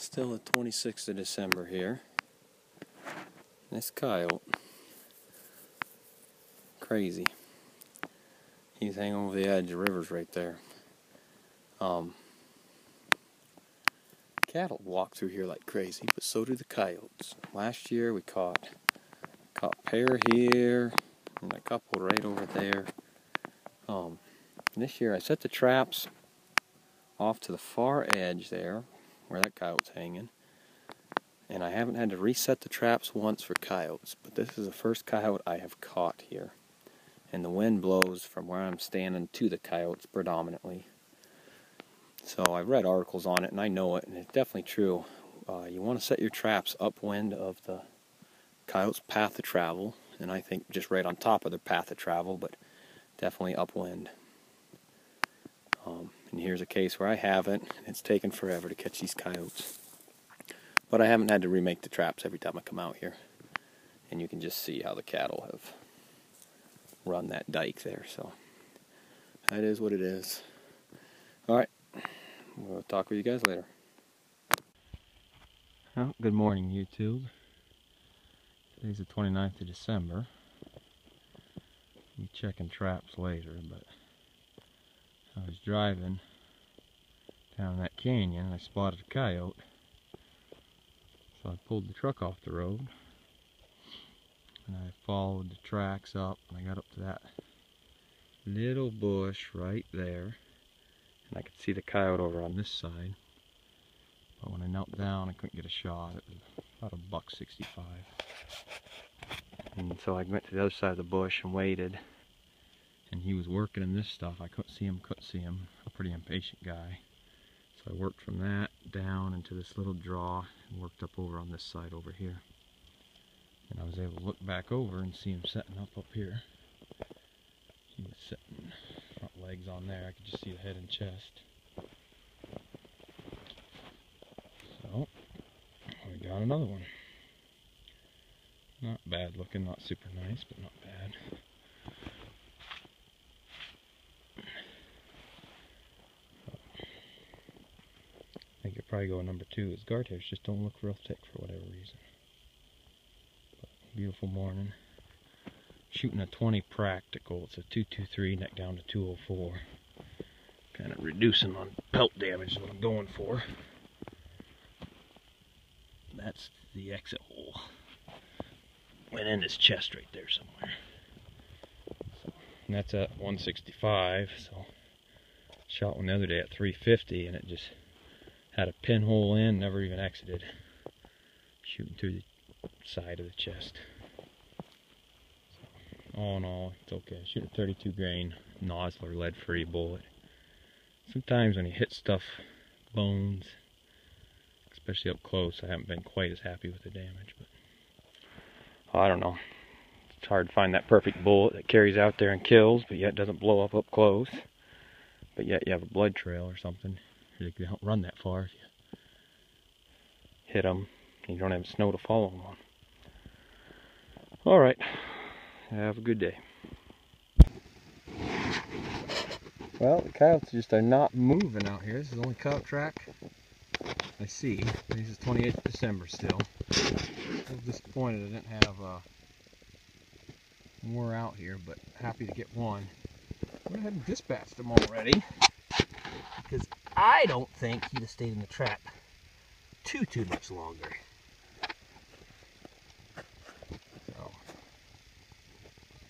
Still the 26th of December here. This coyote, crazy. He's hanging over the edge. The river's right there. Cattle walk through here like crazy, but so do the coyotes. Last year we caught a pair here and a couple right over there. This year I set the traps off to the far edge there, where that coyote's hanging. And I haven't had to reset the traps once for coyotes, but this is the first coyote I have caught here. And the wind blows from where I'm standing to the coyotes predominantly. So I've read articles on it and I know it, and it's definitely true. You want to set your traps upwind of the coyote's path of travel, and I think just right on top of their path of travel, but definitely upwind. And here's a case where I haven't, and it's taken forever to catch these coyotes. But I haven't had to remake the traps every time I come out here. And you can just see how the cattle have run that dike there. So that is what it is. Alright, we'll talk with you guys later. Well, good morning, YouTube. Today's the 29th of December. I'll be checking traps later, but I was driving down that canyon and I spotted a coyote. So I pulled the truck off the road and I followed the tracks up, and I got up to that little bush right there, and I could see the coyote over on this side. But when I knelt down I couldn't get a shot. It was about $1.65. And so I went to the other side of the bush and waited, and he was working in this stuff. I couldn't see him, a pretty impatient guy. So I worked from that down into this little draw and worked up over on this side over here. And I was able to look back over and see him setting up here. He was sitting front legs on there. I could just see the head and chest. So we got another one. Not bad looking, not super nice, but not bad. I think it'll probably go number 2. His guard hairs just don't look real thick for whatever reason. But beautiful morning. Shooting a 20 practical. It's a 223 neck down to 204. Kind of reducing on pelt damage is what I'm going for. That's the exit hole. Went in his chest right there somewhere. So, and that's at 165. So shot one the other day at 350 and it just had a pinhole in, never even exited. Shooting through the side of the chest. So, all in all, it's okay. Shooting a 32 grain Nosler lead-free bullet. Sometimes when you hit stuff, bones, especially up close, I haven't been quite as happy with the damage. But I don't know. It's hard to find that perfect bullet that carries out there and kills, but yet doesn't blow up close. But yet you have a blood trail or something. They don't run that far if you hit them and you don't have snow to follow them on. Alright, have a good day. Well, the coyotes just are not moving out here. This is the only coyote track I see. This is 28th of December still. I was disappointed I didn't have more out here, but happy to get one. I went ahead and dispatched them already, because I don't think he'd have stayed in the trap too much longer. So,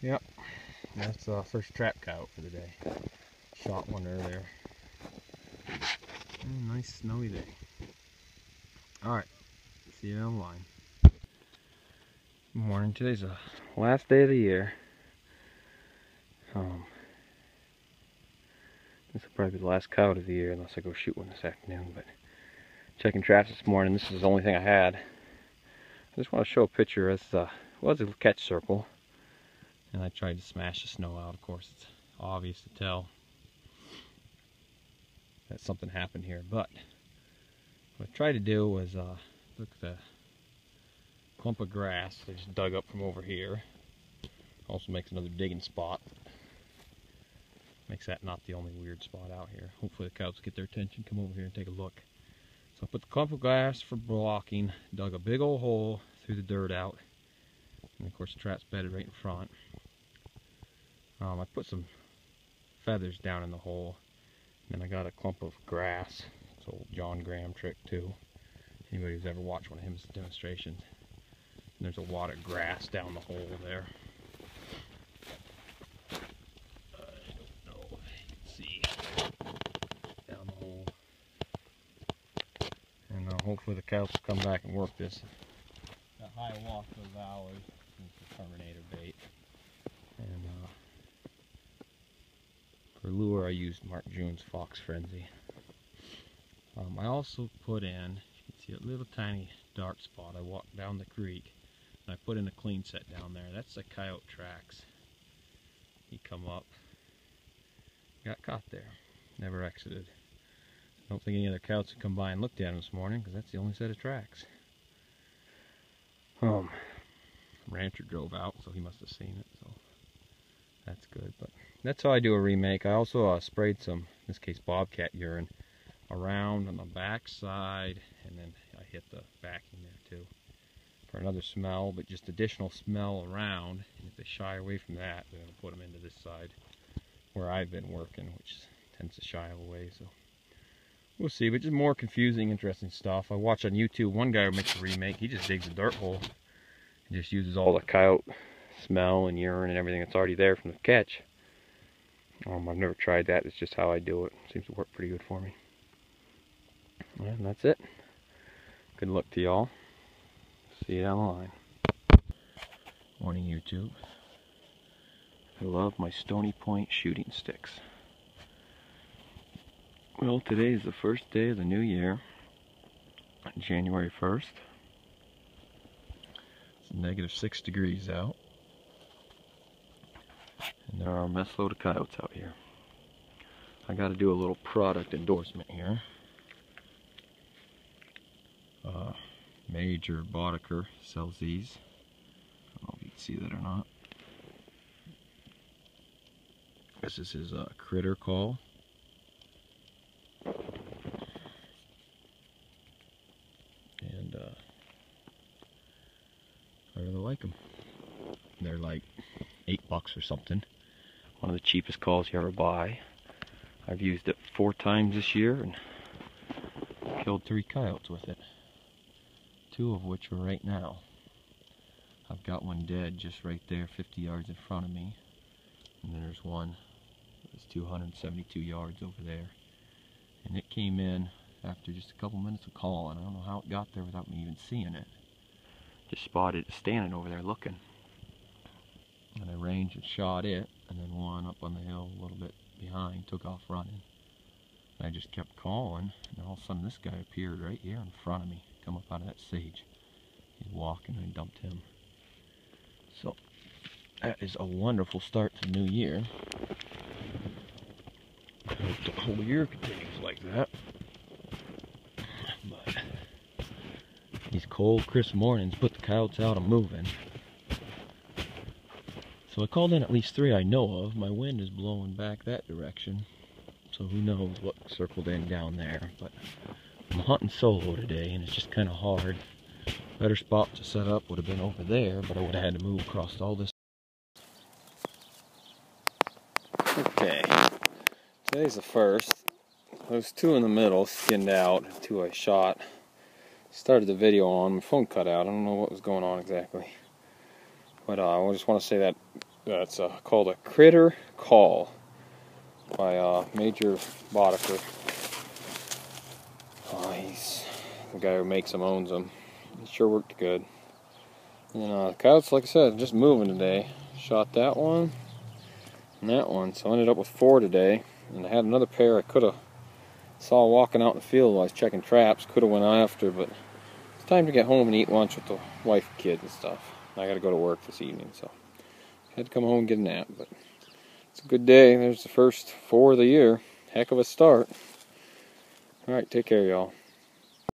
yep, that's the first trap coyote for the day. Shot one earlier. Nice snowy day. Alright, see you online. Good morning. Today's the last day of the year. This will probably be the last coyote of the year unless I go shoot one this afternoon. But checking traps this morning, this is the only thing I had. I just want to show a picture. It was a catch circle, and I tried to smash the snow out. Of course, it's obvious to tell that something happened here. But what I tried to do was look at the clump of grass they just dug up from over here. Also makes another digging spot. Makes that not the only weird spot out here. Hopefully the coyotes get their attention, come over here and take a look. So I put the clump of grass for blocking, dug a big old hole, threw the dirt out, and of course the trap's bedded right in front. I put some feathers down in the hole, and then I got a clump of grass. It's an old John Graham trick too. Anybody who's ever watched one of his demonstrations. And there's a lot of grass down the hole there. I don't know if you can see down the hole. And hopefully the cows will come back and work this. That high walk of ours is the Terminator bait. And for lure I used Mark June's Fox Frenzy. I also put in, you can see a little tiny dark spot. I walked down the creek and I put in a clean set down there. That's the coyote tracks. He come up, got caught there, never exited. I don't think any other coyotes would come by and looked at him this morning because that's the only set of tracks. Rancher drove out, so he must have seen it, so that's good. But that's how I do a remake. I also sprayed some, in this case bobcat urine, around on the back side, and then I hit the backing there too for another smell, but just additional smell around. And if they shy away from that, we're going to put them into this side where I've been working, which tends to shy away. So we'll see, but just more confusing, interesting stuff. I watch on YouTube one guy who makes a remake. He just digs a dirt hole and just uses all the coyote smell and urine and everything that's already there from the catch. I've never tried that. It's just how I do it. Seems to work pretty good for me. And that's it. Good luck to y'all. See you down the line. Morning, YouTube. I love my Stony Point shooting sticks. Well, today is the first day of the new year, January 1st. It's -6 degrees out. And there are a mess load of coyotes out here. I got to do a little product endorsement here. Major Boddicker sells these. I don't know if you can see that or not. This is his critter call. And I really like them. They're like $8 or something. One of the cheapest calls you ever buy. I've used it 4 times this year and killed 3 coyotes with it. 2 of which are right now. I've got one dead just right there, 50 yards in front of me. And then there's one that's 272 yards over there. And it came in after just a couple minutes of calling. I don't know how it got there without me even seeing it. Just spotted it standing over there looking. And I ranged and shot it, and then one up on the hill a little bit behind took off running. And I just kept calling, and all of a sudden this guy appeared right here in front of me, come up out of that sage. He's walking, and I dumped him. So that is a wonderful start to the new year. I hope the whole year continues like that. But these cold, crisp mornings put the coyotes out and moving. So I called in at least 3 I know of. My wind is blowing back that direction, so who knows what circled in down there. But I'm hunting solo today, and it's just kind of hard. Better spot to set up would have been over there, but I would have had to move across all this. Okay, today's the 1st. Those 2 in the middle skinned out, 2 I shot. Started the video on, my phone cut out. I don't know what was going on exactly. But I just want to say that it's called a Critter Call by Major Boddicker. He's the guy who makes them, owns them. It sure worked good. And the coyotes, like I said, just moving today. Shot that one and that one, so I ended up with 4 today. And I had another pair I could have saw walking out in the field while I was checking traps. Could have went after, but it's time to get home and eat lunch with the wife and kids and stuff. I got to go to work this evening, so I had to come home and get a nap. But it's a good day. There's the first 4 of the year. Heck of a start. All right, take care, y'all.